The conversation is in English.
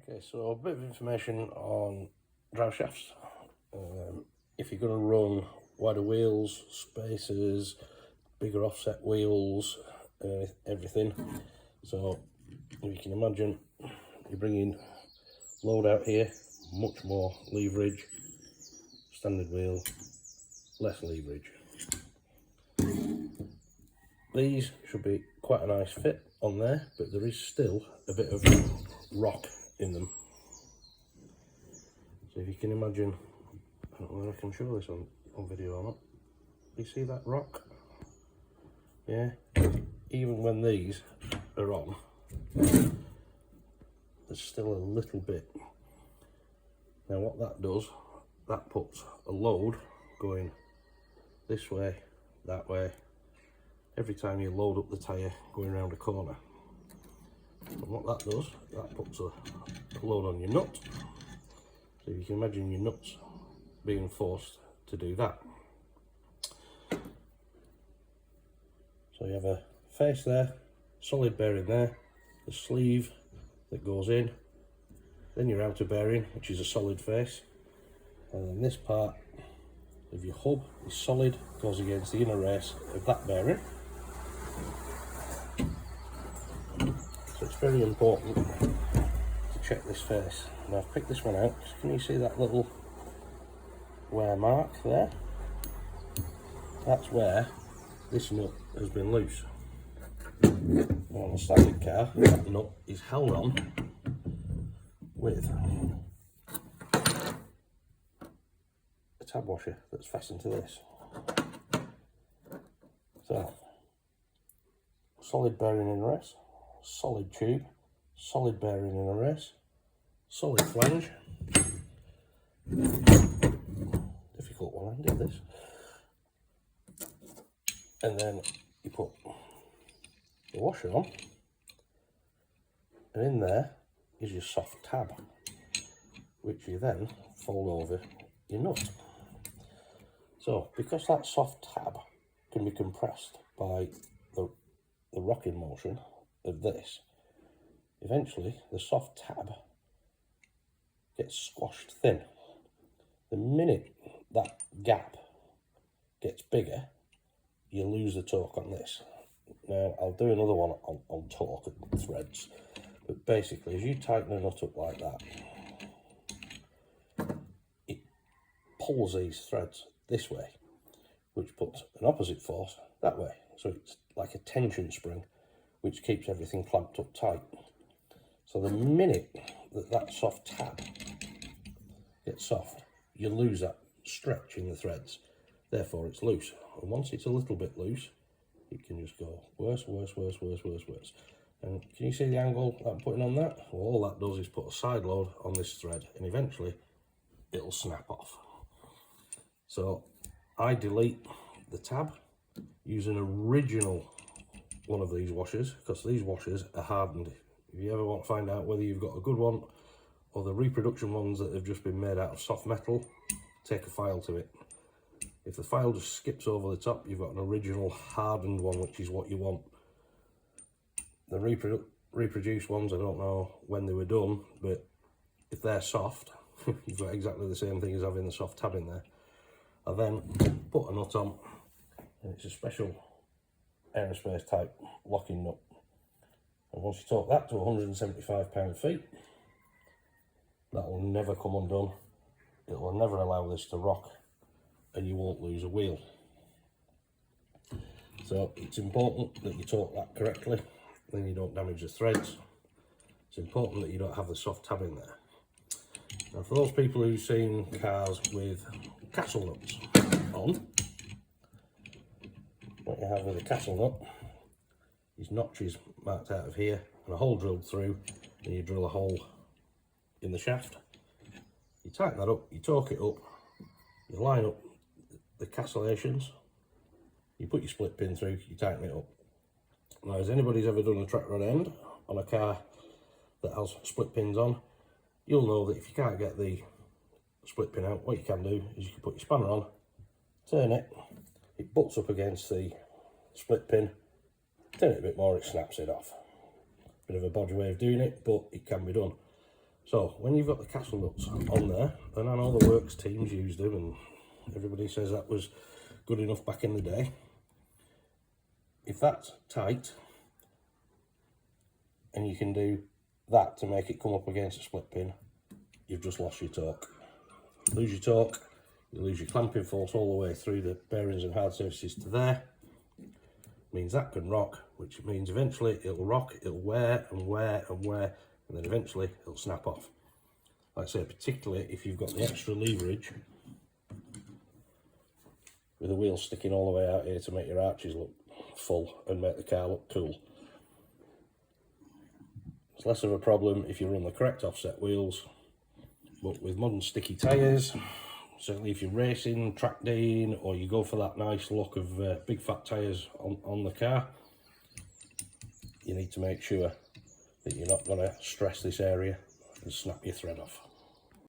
Okay, so a bit of information on drive shafts. If you're going to run wider wheels, spacers, bigger offset wheels, everything. So if you can imagine, you're bringing load out here, much more leverage, standard wheel, less leverage. These should be quite a nice fit on there, but there is still a bit of rock in them. So if you can imagine, I don't know whether I can show this on video or not. You see that rock? Yeah. Even when these are on, there's still a little bit. Now what that does, that puts a load going this way, that way, every time you load up the tyre going around a corner. And what that does, that puts a load on your nut. So you can imagine your nuts being forced to do that. So you have a face there, solid bearing there, the sleeve that goes in, then your outer bearing, which is a solid face, and then this part of your hub is solid, goes against the inner race of that bearing. So it's very important to check this face. Now I've picked this one out. Can you see that little wear mark there? That's where this nut has been loose. On a standard car, that nut is held on with a tab washer that's fastened to this. So, solid bearing in race, solid tube, solid bearing in a race, solid flange. Difficult one, I did this. And then you put the washer on, and in there is your soft tab, which you then fold over your nut. So because that soft tab can be compressed by the rocking motion of this, eventually the soft tab gets squashed thin. The minute that gap gets bigger, you lose the torque on this. Now I'll do another one on torque and threads, but basically as you tighten a nut up like that, it pulls these threads this way, which puts an opposite force that way. So it's like a tension spring, which keeps everything clamped up tight. So the minute that soft tab gets soft, you lose that stretch in the threads. Therefore it's loose. And once it's a little bit loose, it can just go worse, worse, worse, worse, worse, worse. And can you see the angle that I'm putting on that? Well, all that does is put a side load on this thread, and eventually it'll snap off. So I delete the tab, use an original one of these washers, because these washers are hardened. If you ever want to find out whether you've got a good one or the reproduction ones that have just been made out of soft metal, take a file to it. If the file just skips over the top, you've got an original hardened one, which is what you want. The reproduced ones, I don't know when they were done, but if they're soft, you've got exactly the same thing as having the soft tab in there. I then put a nut on, and it's a special aerospace type locking nut. And once you torque that to 175 pound-feet, that will never come undone. It will never allow this to rock, and you won't lose a wheel. So it's important that you torque that correctly, then you don't damage the threads. It's important that you don't have the soft tab in there. Now for those people who've seen cars with castle nuts on, what you have with a castle nut is notches marked out of here and a hole drilled through, and you drill a hole in the shaft. You tighten that up, you torque it up, you line up the castellations, you put your split pin through, you tighten it up. Now, as anybody's ever done a track rod end on a car that has split pins on, you'll know that if you can't get the split pin out, what you can do is you can put your spanner on, turn it, it butts up against the split pin, turn it a bit more, it snaps it off. Bit of a bodgy way of doing it, but it can be done. So when you've got the castle nuts on there, and I know the works teams used them and everybody says that was good enough back in the day, if that's tight and you can do that to make it come up against a split pin, you've just lost your torque. Lose your torque, you lose your clamping force all the way through the bearings and hard surfaces to there. Means that can rock, which means eventually it'll rock, it'll wear and wear and wear, and then eventually it'll snap off. Like I say, particularly if you've got the extra leverage with the wheels sticking all the way out here to make your arches look full and make the car look cool. It's less of a problem if you run the correct offset wheels, but with modern sticky tyres, certainly if you're racing, track daying, or you go for that nice look of big fat tyres on the car, you need to make sure that you're not going to stress this area and snap your thread off.